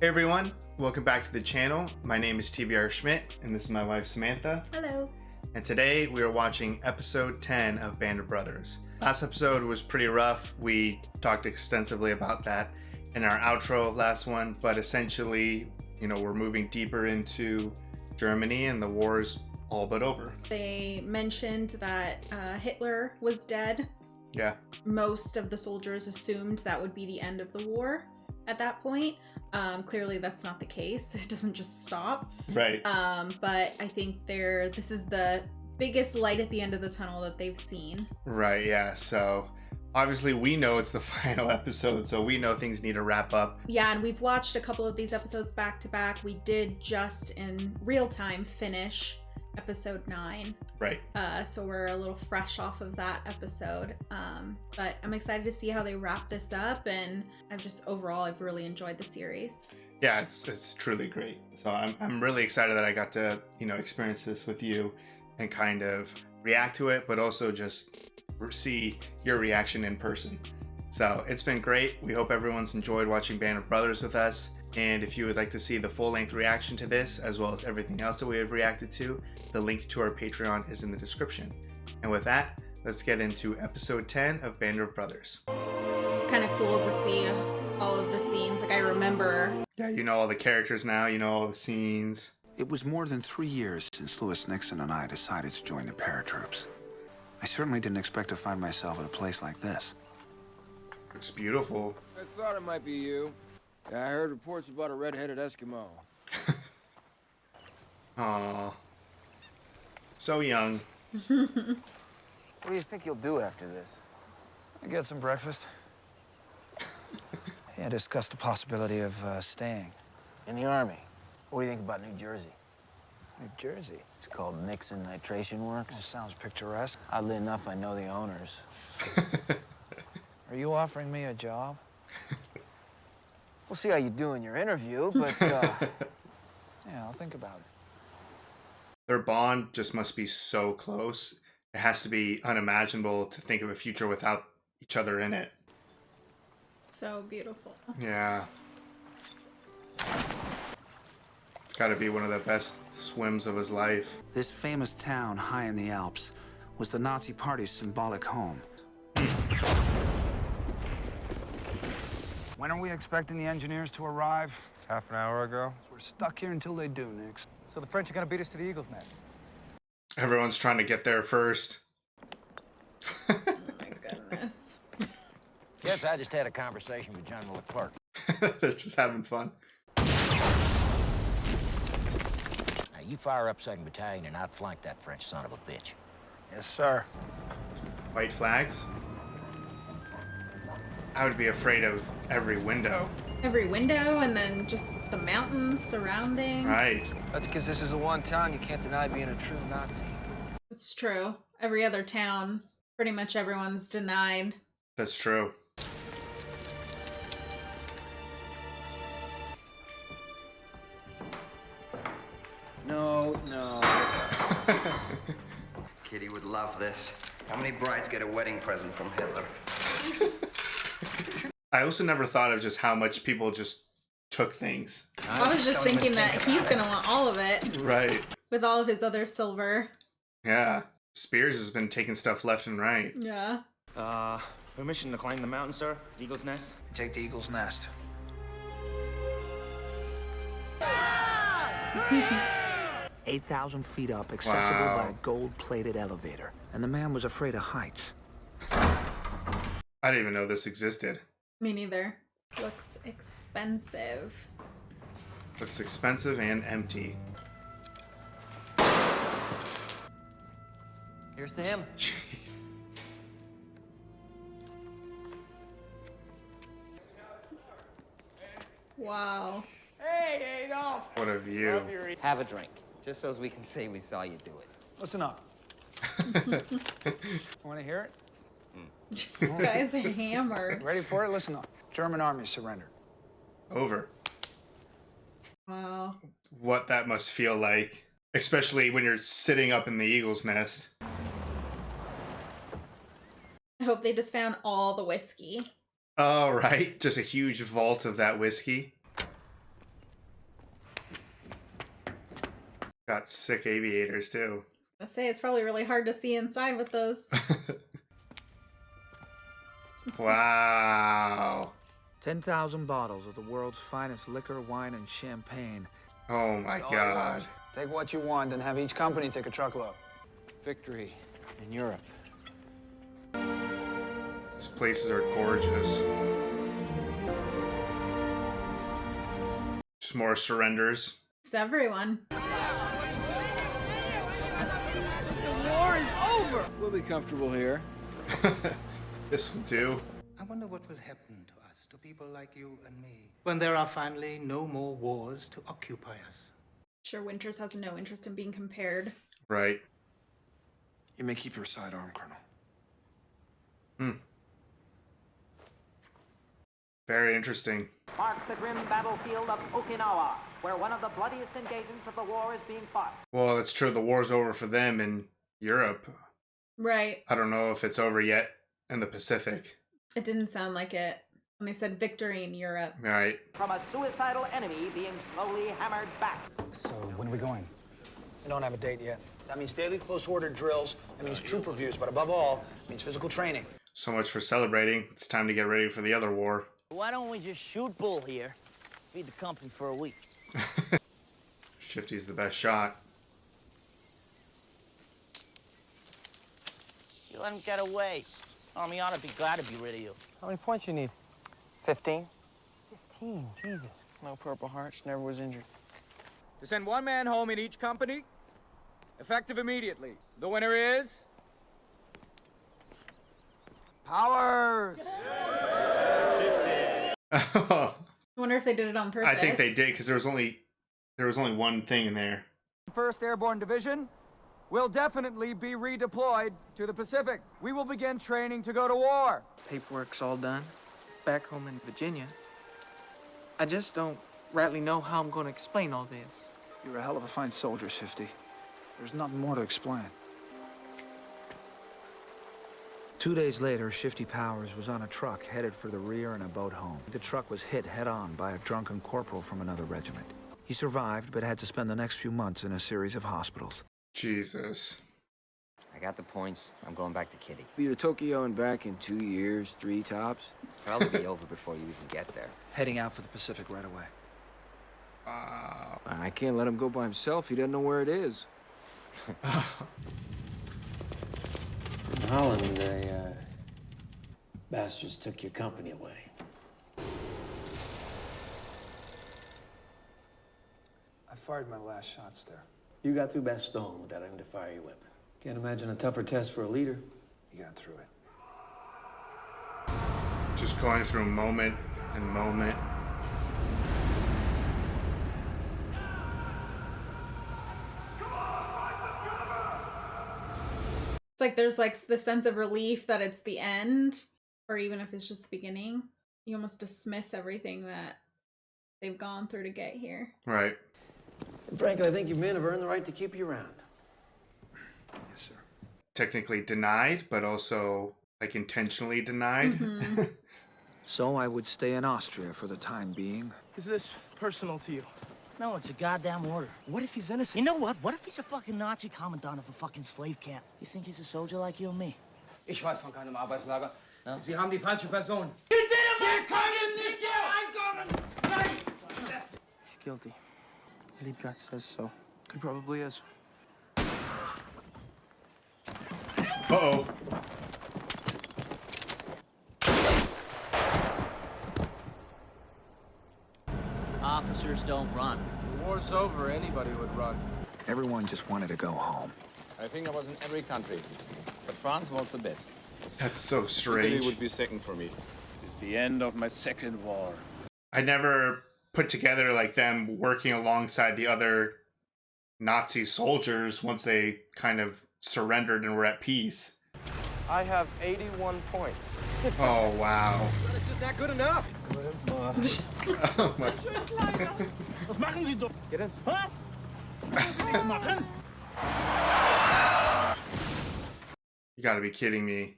Hey everyone, welcome back to the channel. My name is TBR Schmidt and this is my wife Samantha. Hello. And today we are watching episode 10 of Band of Brothers. Last episode was pretty rough. We talked extensively about that in our outro of last one, but essentially, we're moving deeper into Germany and the war's all but over. They mentioned that Hitler was dead. Yeah. Most of the soldiers assumed that would be the end of the war at that point. Clearly that's not the case. It doesn't just stop. Right. But I think this is the biggest light at the end of the tunnel that they've seen. Right, yeah. So obviously we know it's the final episode, so we know things need to wrap up. Yeah, and we've watched a couple of these episodes back to back. We did just in real time finish episode 9. Right. So we're a little fresh off of that episode. But I'm excited to see how they wrap this up, and I've really enjoyed the series. Yeah, it's truly great. So I'm really excited that I got to, experience this with you and kind of react to it, but also just see your reaction in person. So it's been great. We hope everyone's enjoyed watching Band of Brothers with us. And if you would like to see the full-length reaction to this, as well as everything else that we have reacted to, the link to our Patreon is in the description. And with that, let's get into episode 10 of Band of Brothers. It's kind of cool to see all of the scenes. Like, I remember. Yeah, you know all the characters now, you know all the scenes. It was more than 3 years since Lewis Nixon and I decided to join the paratroops. I certainly didn't expect to find myself at a place like this. It's beautiful. I thought it might be you. Yeah, I heard reports about a red-headed Eskimo. Aww. So young. What do you think you'll do after this? I get some breakfast. Yeah, discuss the possibility of staying. In the Army. What do you think about New Jersey? New Jersey? It's called Nixon Nitration Works. That sounds picturesque. Oddly enough, I know the owners. Are you offering me a job? We'll see how you do in your interview, but, Yeah, I'll think about it. Their bond just must be so close. It has to be unimaginable to think of a future without each other in it. So beautiful. Yeah. It's got to be one of the best swims of his life. This famous town high in the Alps was the Nazi Party's symbolic home. When are we expecting the engineers to arrive? Half an hour ago. We're stuck here until they do, Nix. So the French are gonna beat us to the Eagle's Nest. Everyone's trying to get there first. Oh my goodness. Yes, I just had a conversation with General Leclerc. They're just having fun. Now, you fire up 2nd Battalion and outflank that French son of a bitch. Yes, sir. White flags? I would be afraid of every window. Every window, and then just the mountains surrounding. Right. That's because this is the one town you can't deny being a true Nazi. It's true. Every other town, pretty much everyone's denied. That's true. no. Kitty would love this. How many brides get a wedding present from Hitler? I also never thought of just how much people just took things. I was just thinking that he's gonna want all of it Right. with all of his other silver. Yeah. Spears has been taking stuff left and right. Yeah. Permission to climb the mountain, sir? Eagle's Nest? Take the Eagle's Nest. 8,000 feet up, accessible Wow. by a gold-plated elevator. And the man was afraid of heights. I didn't even know this existed. Me neither. Looks expensive. Looks expensive and empty. Here's to him. Wow. Hey, Adolf! What a view. Have a drink. Just so as we can say we saw you do it. Listen up. Want to hear it? These guys are hammered. Ready for it? Listen up. German army surrendered. Over. Wow. What that must feel like. Especially when you're sitting up in the Eagle's Nest. I hope they just found all the whiskey. Oh, right. Just a huge vault of that whiskey. Got sick aviators too. I say it's probably really hard to see inside with those. Wow. 10,000 bottles of the world's finest liquor, wine, and champagne. Oh my god. Take what you want and have each company take a truckload. Victory in Europe. These places are gorgeous. Just more surrenders. It's everyone. We'll be comfortable here. This will do. I wonder what will happen to us, to people like you and me, when there are finally no more wars to occupy us. Sure, Winters has no interest in being compared. Right. You may keep your sidearm, Colonel. Very interesting. Marks the grim battlefield of Okinawa, where one of the bloodiest engagements of the war is being fought. Well, it's true. The war's over for them in Europe. Right. I don't know if it's over yet in the Pacific. It didn't sound like it when they said victory in Europe. Right. From a suicidal enemy being slowly hammered back. So, when are we going? We don't have a date yet. That means daily close order drills. That means troop reviews, but above all, it means physical training. So much for celebrating. It's time to get ready for the other war. Why don't we just shoot bull here? Feed the company for a week. Shifty's the best shot. You let him get away. Army ought to be glad to be rid of you. How many points you need? 15? 15, Jesus. No Purple Hearts, never was injured. To send one man home in each company, effective immediately. The winner is... Powers! I wonder if they did it on purpose. I think they did because there was only one thing in there. 1st Airborne Division will definitely be redeployed to the Pacific. We will begin training to go to war. Paperwork's all done. Back home in Virginia. I just don't rightly know how I'm going to explain all this. You're a hell of a fine soldier, Shifty. There's nothing more to explain. 2 days later, Shifty Powers was on a truck headed for the rear and a boat home. The truck was hit head-on by a drunken corporal from another regiment. He survived, but had to spend the next few months in a series of hospitals. Jesus. I got the points. I'm going back to Kitty. Be to Tokyo and back in 2 years, 3 tops. Probably be over before you even get there. Heading out for the Pacific right away. I can't let him go by himself. He doesn't know where it is. In Holland, bastards took your company away. I fired my last shots there. You got through Bastogne without having to fire your weapon. Can't imagine a tougher test for a leader. You got through it. Just going through moment and moment. It's like there's like the sense of relief that it's the end, or even if it's just the beginning. You almost dismiss everything that they've gone through to get here. Right. And frankly, I think you men have earned the right to keep you around. Yes, sir. Technically denied, but also like intentionally denied. Mm-hmm. So I would stay in Austria for the time being. Is this personal to you? No, it's a goddamn order. What if he's innocent? You know what? What if he's a fucking Nazi commandant of a fucking slave camp? You think he's a soldier like you and me? Ich weiß von keinem Arbeitslager. No? Sie haben die falsche Person. He's guilty. Liebgott says so. He probably is. Uh-oh. Officers don't run. The war's over, anybody would run. Everyone just wanted to go home. I think I was in every country, but France was the best. That's so strange. be second for me. The end of my second war. I never put together like them working alongside the other Nazi soldiers once they kind of surrendered and were at peace. I have 81 points. Oh, wow. That's just not good enough. Oh, my. Was machen Sie doch? Get in. Huh? Was Sie nicht machen? You gotta be kidding me.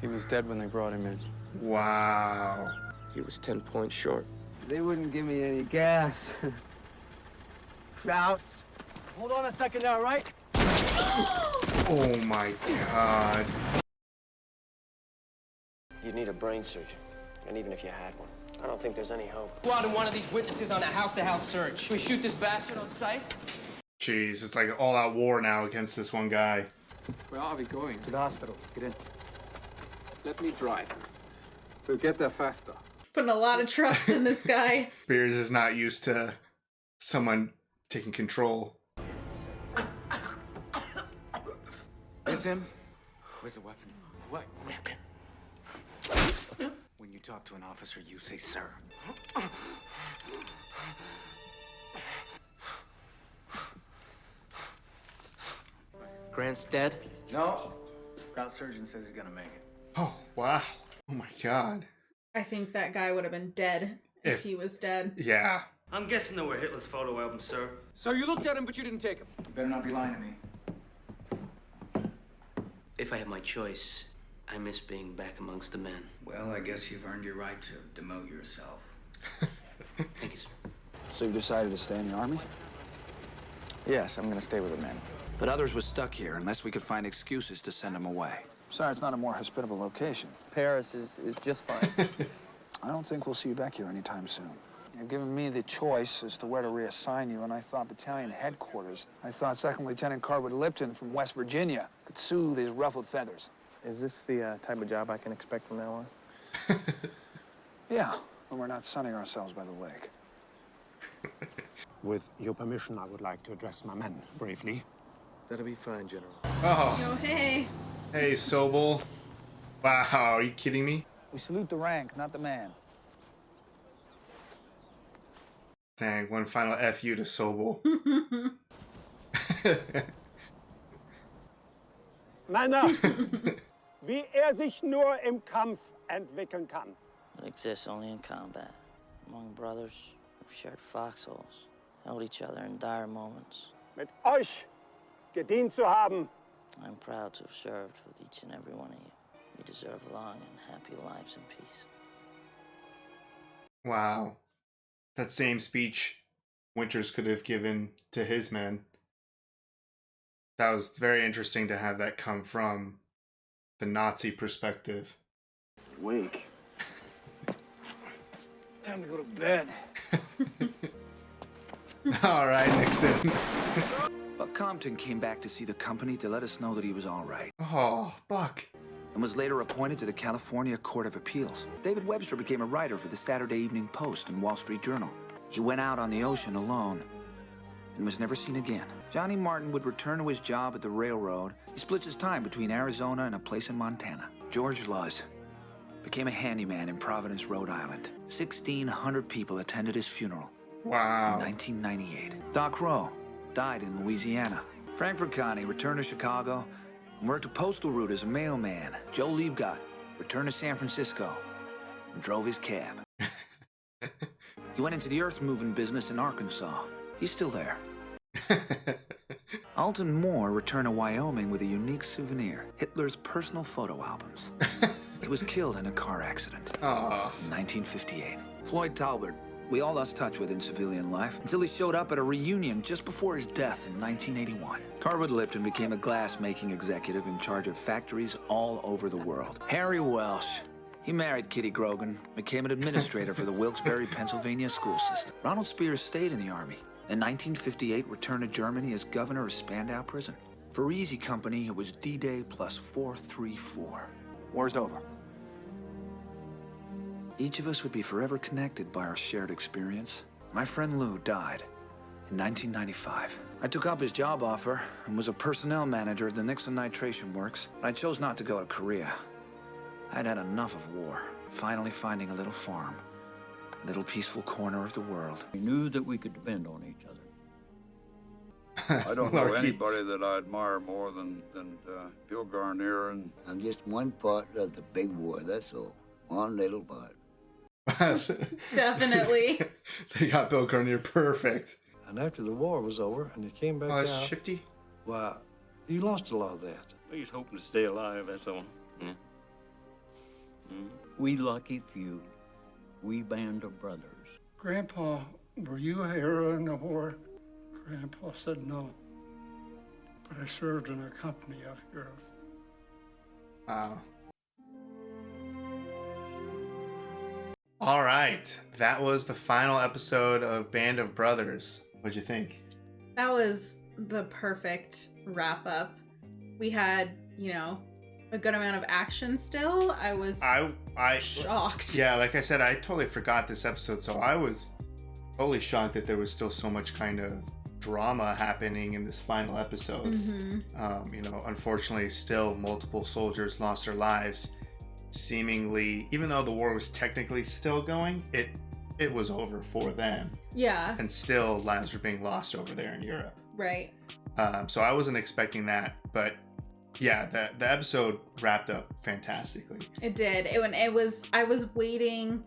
He was dead when they brought him in. Wow. He was 10 points short. They wouldn't give me any gas. Krauts. Hold on a second now, right? Oh my god. You'd need a brain surgeon, and even if you had one, I don't think there's any hope. Go out and one of these witnesses on a house-to-house search. We shoot this bastard on sight? Jeez, it's like an all-out war now against this one guy. Where are we going? To the hospital. Get in. Let me drive. We'll get there faster. Putting a lot of trust in this guy. Spears is not used to someone taking control. This him? Where's the weapon? What weapon? When you talk to an officer, you say, sir. Grant's dead? No. Ground surgeon says he's gonna make it. Oh, wow. Oh my god. I think that guy would have been dead if he was dead. Yeah. I'm guessing they were Hitler's photo albums, sir. So you looked at him, but you didn't take him. You better not be lying to me. If I had my choice, I miss being back amongst the men. Well, I guess you've earned your right to demote yourself. Thank you, sir. So you've decided to stay in the Army? Yes, I'm gonna stay with the men. But others were stuck here unless we could find excuses to send them away. Sorry, it's not a more hospitable location. Paris is just fine. I don't think we'll see you back here anytime soon. You've given me the choice as to where to reassign you, and I thought battalion headquarters. I thought Second Lieutenant Carwood Lipton from West Virginia could soothe his ruffled feathers. Is this the type of job I can expect from now on? Yeah, when we're not sunning ourselves by the lake. With your permission, I would like to address my men briefly. That'll be fine, General. Oh. Yo, hey. Hey, Sobel. Wow, are you kidding me? We salute the rank, not the man. Dang, one final FU to Sobel. Männer, wie sich nur im Kampf entwickeln kann. It exists only in combat, among brothers who've shared foxholes, held each other in dire moments. Mit euch gedient zu haben. I'm proud to have served with each and every one of you. You deserve long and happy lives in peace. Wow. That same speech Winters could have given to his men. That was very interesting to have that come from the Nazi perspective. Wake. Time to go to bed. All right, Nixon. Buck Compton came back to see the company to let us know that he was all right. Oh, Buck. And was later appointed to the California Court of Appeals. David Webster became a writer for the Saturday Evening Post and Wall Street Journal. He went out on the ocean alone and was never seen again. Johnny Martin would return to his job at the railroad. He split his time between Arizona and a place in Montana. George Luz became a handyman in Providence, Rhode Island. 1,600 people attended his funeral. Wow. In 1998. Doc Rowe died in Louisiana. Frank Percani returned to Chicago and worked a postal route as a mailman. Joe Liebgott returned to San Francisco and drove his cab. He went into the earth-moving business in Arkansas. He's still there. Alton Moore returned to Wyoming with a unique souvenir, Hitler's personal photo albums. He was killed in a car accident in 1958. Floyd Talbert, we all lost touch with in civilian life until he showed up at a reunion just before his death in 1981. Carwood Lipton became a glass-making executive in charge of factories all over the world. Harry Welsh, he married Kitty Grogan, became an administrator for the Wilkes-Barre, Pennsylvania school system. Ronald Spears stayed in the Army. In 1958, returned to Germany as governor of Spandau Prison. For Easy Company, it was D-Day plus 434. War's over. Each of us would be forever connected by our shared experience. My friend Lou died in 1995. I took up his job offer and was a personnel manager at the Nixon Nitration Works. I chose not to go to Korea. I'd had enough of war, finally finding a little farm, a little peaceful corner of the world. We knew that we could depend on each other. I don't know anybody that I admire more than Bill Garnier. And I'm just one part of the big war, that's all. One little part. Definitely. They got Bill Garnier perfect. And after the war was over and he came back that's out... Shifty? Well, he lost a lot of that. He's hoping to stay alive, that's all. Yeah. We lucky few. We band of brothers. Grandpa, were you a hero in the war? Grandpa said no, but I served in a company of heroes. Wow. All right, that was the final episode of Band of Brothers. What'd you think? That was the perfect wrap up. We had, you know, a good amount of action still. I was shocked. Yeah, like I said, I totally forgot this episode, so I was totally shocked that there was still so much kind of drama happening in this final episode. You know, unfortunately, still multiple soldiers lost their lives. Seemingly, even though the war was technically still going, it was over for them. Yeah. And still lives were being lost over there in Europe. Right. So I wasn't expecting that, but yeah, the episode wrapped up fantastically. It did. I was waiting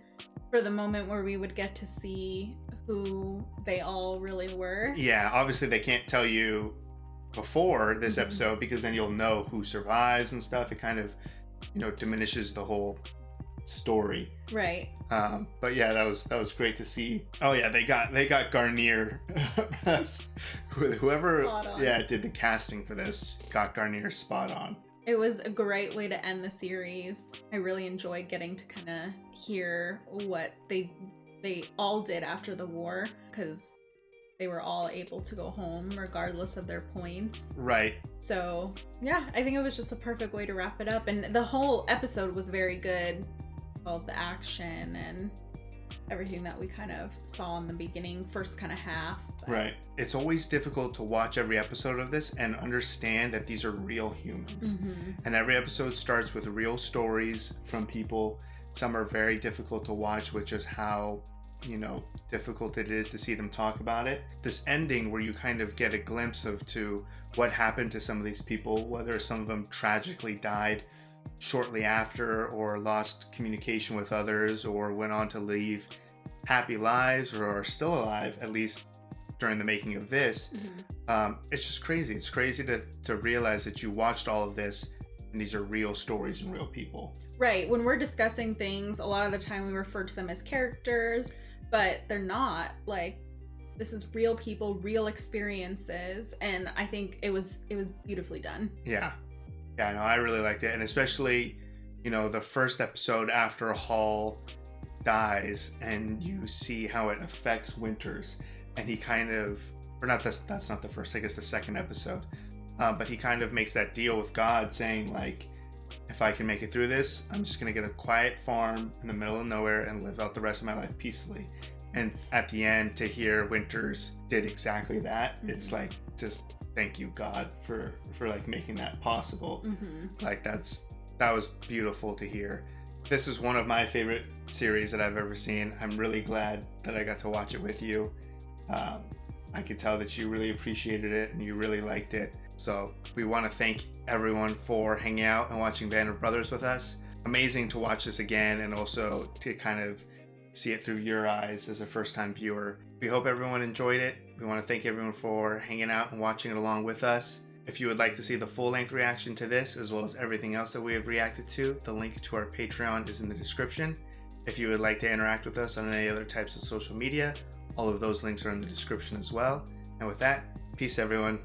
for the moment where we would get to see who they all really were. Yeah, obviously they can't tell you before this episode because then you'll know who survives and stuff. It kind of, you know, diminishes the whole story. Right. But yeah, that was great to see. Oh yeah, they got Garnier. Whoever did the casting for this got Garnier spot on. It was a great way to end the series. I really enjoyed getting to kind of hear what they all did after the war, because they were all able to go home regardless of their points. Right. So yeah, I think it was just a perfect way to wrap it up. And the whole episode was very good. All of the action and everything that we kind of saw in the beginning, first kind of half. Right. It's always difficult to watch every episode of this and understand that these are real humans. And every episode starts with real stories from people. Some are very difficult to watch with just how, you know, difficult it is to see them talk about it. This ending where you kind of get a glimpse of to what happened to some of these people, whether some of them tragically died shortly after or lost communication with others or went on to leave happy lives or are still alive, at least during the making of this. It's just crazy. It's crazy to realize that you watched all of this and these are real stories and real people. Right. When we're discussing things, a lot of the time we refer to them as characters, but they're not. Like, this is real people, real experiences, and I think it was beautifully done. Yeah, no, I really liked it, and especially, you know, the first episode after Hall dies, and you see how it affects Winters, and he kind of, or not, that's not the first, I guess the second episode, but he kind of makes that deal with God, saying like, if I can make it through this, I'm just gonna get a quiet farm in the middle of nowhere and live out the rest of my life peacefully. And at the end, to hear Winters did exactly that, it's like, just thank you, God, for like making that possible. Like that was beautiful to hear. This is one of my favorite series that I've ever seen. I'm really glad that I got to watch it with you. I could tell that you really appreciated it and you really liked it. So we want to thank everyone for hanging out and watching Band of Brothers with us. Amazing to watch this again and also to kind of see it through your eyes as a first-time viewer. We hope everyone enjoyed it. We want to thank everyone for hanging out and watching it along with us. If you would like to see the full-length reaction to this, as well as everything else that we have reacted to, the link to our Patreon is in the description. If you would like to interact with us on any other types of social media, all of those links are in the description as well. And with that, peace everyone.